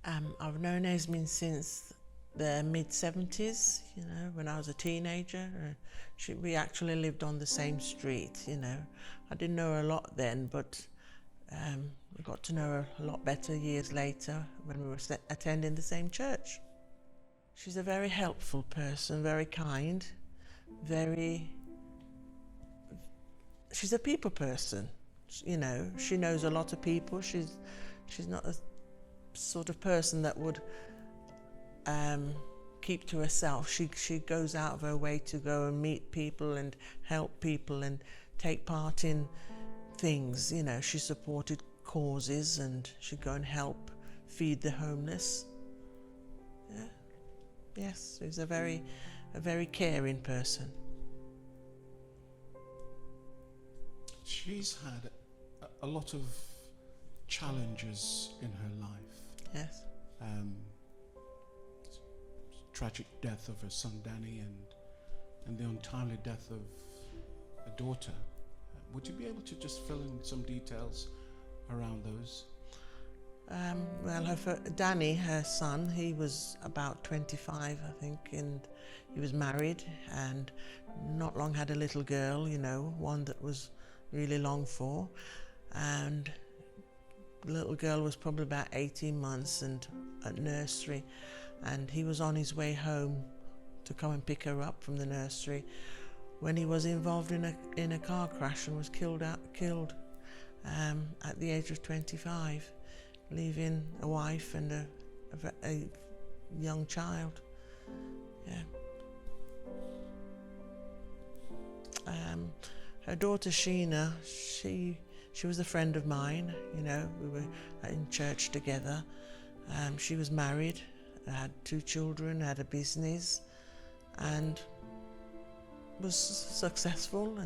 I've known Esmin since the mid-70s, when I was a teenager. We actually lived on the same street, I didn't know her a lot then, but I got to know her a lot better years later when we were attending the same church. She's a very helpful person, very kind, she's a people person. She knows a lot of people. She's not a sort of person that would keep to herself. She goes out of her way to go and meet people and help people and take part in things. She supported causes and she'd go and help feed the homeless. Yeah. Yes, she's a very caring person. She's had a lot of challenges in her life. Yes. Tragic death of her son Danny and the untimely death of a daughter. Would you be able to just fill in some details around those? Well, Danny, her son, he was about 25, I think, and he was married and not long had a little girl, one that was really longed for. And the little girl was probably about 18 months and at nursery, and he was on his way home to come and pick her up from the nursery when he was involved in a car crash and was killed at the age of 25, leaving a wife and a young child. Yeah. Her daughter Sheena, she was a friend of mine. We were in church together. She was married, had 2 children, had a business, and was successful.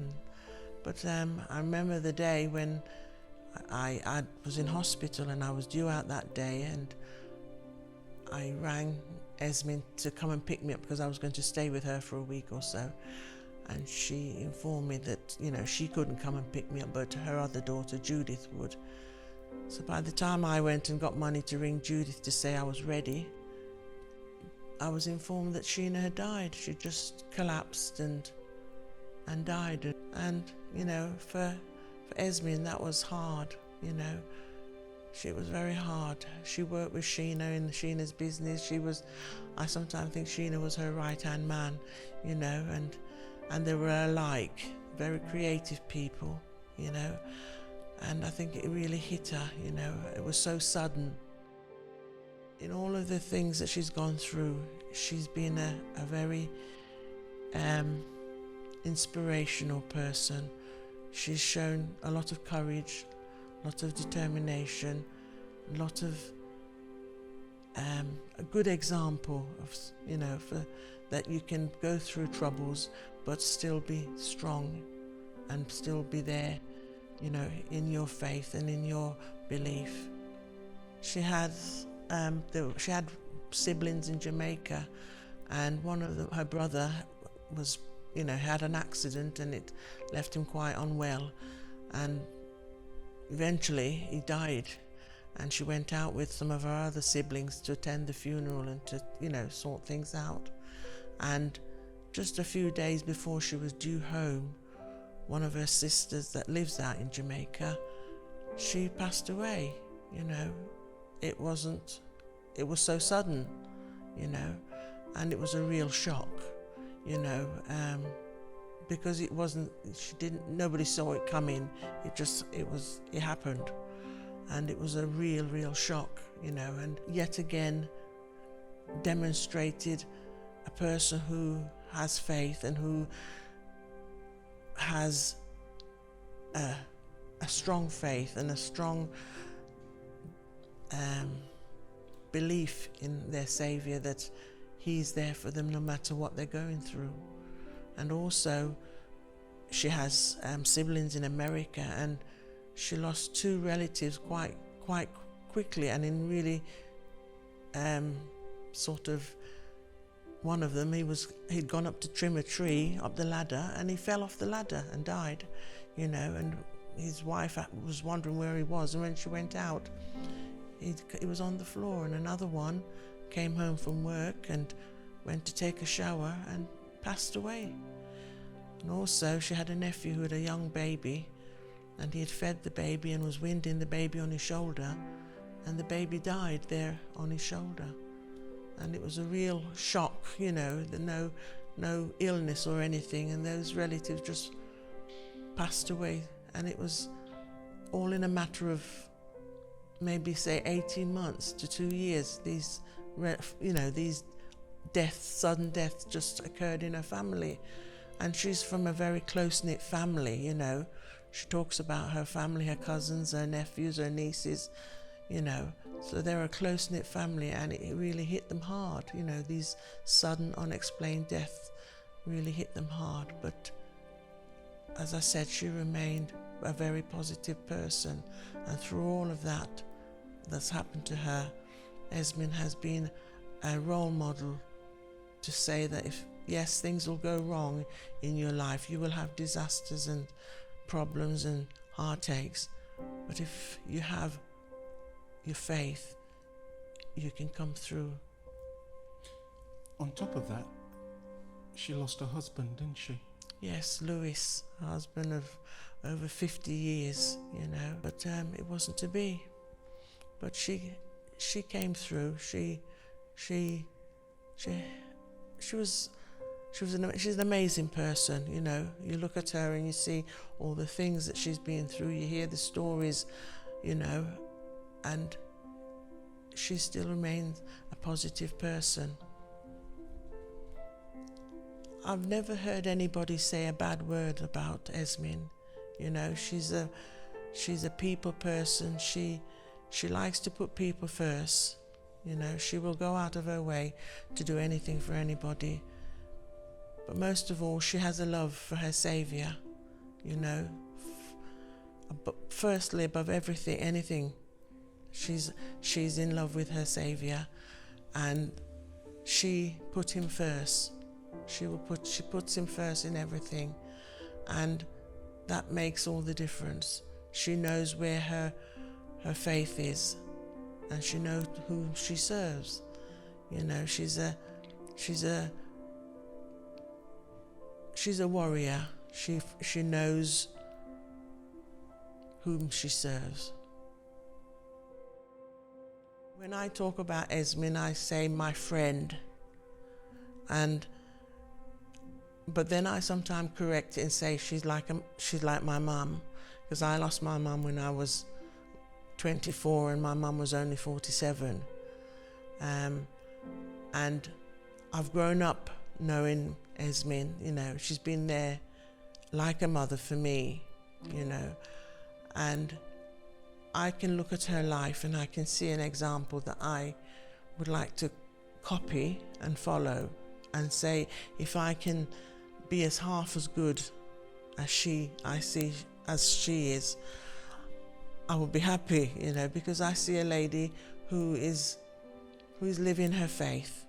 But I remember the day when I was in hospital and I was due out that day, and I rang Esmin to come and pick me up because I was going to stay with her for a week or so. And she informed me that, she couldn't come and pick me up, but her other daughter, Judith, would. So by the time I went and got money to ring Judith to say I was ready, I was informed that Sheena had died. She just collapsed and died. And, for Esmin, that was hard, It was very hard. She worked with Sheena in Sheena's business. I sometimes think Sheena was her right-hand man, and they were alike, very creative people, and I think it really hit her, it was so sudden. In all of the things that she's gone through, she's been a very inspirational person. She's shown a lot of courage, a lot of determination, a lot of a good example of, that you can go through troubles but still be strong and still be there, in your faith and in your belief. She had siblings in Jamaica, and one of them, her brother, was, had an accident and it left him quite unwell, and eventually he died. And she went out with some of her other siblings to attend the funeral and to, sort things out. And just a few days before she was due home, one of her sisters that lives out in Jamaica, she passed away, It was so sudden, and it was a real shock, because nobody saw it coming. It happened. And it was a real shock, and yet again demonstrated a person who has faith and who has a strong faith and a strong belief in their Saviour, that He's there for them no matter what they're going through. And also, she has siblings in America, and she lost 2 relatives quite quickly, and in really one of them, he'd gone up to trim a tree up the ladder, and he fell off the ladder and died, and his wife was wondering where he was, and when she went out, he was on the floor, and another one came home from work and went to take a shower and passed away. And also she had a nephew who had a young baby, and he had fed the baby and was winding the baby on his shoulder, and the baby died there on his shoulder. And it was a real shock, you know, no illness or anything, and those relatives just passed away. And it was all in a matter of maybe say 18 months to 2 years. These deaths, sudden deaths just occurred in her family. And she's from a very close-knit family, you know. She talks about her family, her cousins, her nephews, her nieces, you know. So they're a close-knit family, and it really hit them hard, you know. These sudden, unexplained deaths really hit them hard. But as I said, she remained a very positive person. And through all of that that's happened to her, Esmin has been a role model to say that yes, things will go wrong in your life. You will have disasters and problems and heartaches. But if you have your faith, you can come through. On top of that, she lost her husband, didn't she? Yes, Louis, a husband of over 50 years, you know. But it wasn't to be. But she came through. She's an amazing person, you know. You look at her and you see all the things that she's been through. You hear the stories, you know, and she still remains a positive person. I've never heard anybody say a bad word about Esmin. You know, she's a people person. She likes to put people first. You know, she will go out of her way to do anything for anybody. But most of all, she has a love for her Saviour, you know. But firstly, above everything, anything, she's in love with her Saviour, and she put him first. She puts him first in everything, and that makes all the difference. She knows where her faith is, and she knows whom she serves. You know, she's a warrior. She knows whom she serves. When I talk about Esmin, I say my friend, but then I sometimes correct it and say she's like my mum, because I lost my mum when I was 24 and my mum was only 47, and I've grown up knowing Esmin. You know, she's been there like a mother for me, you know, and I can look at her life and I can see an example that I would like to copy and follow, and say, if I can be as half as good as she is, I will be happy, you know, because I see a lady who is living her faith,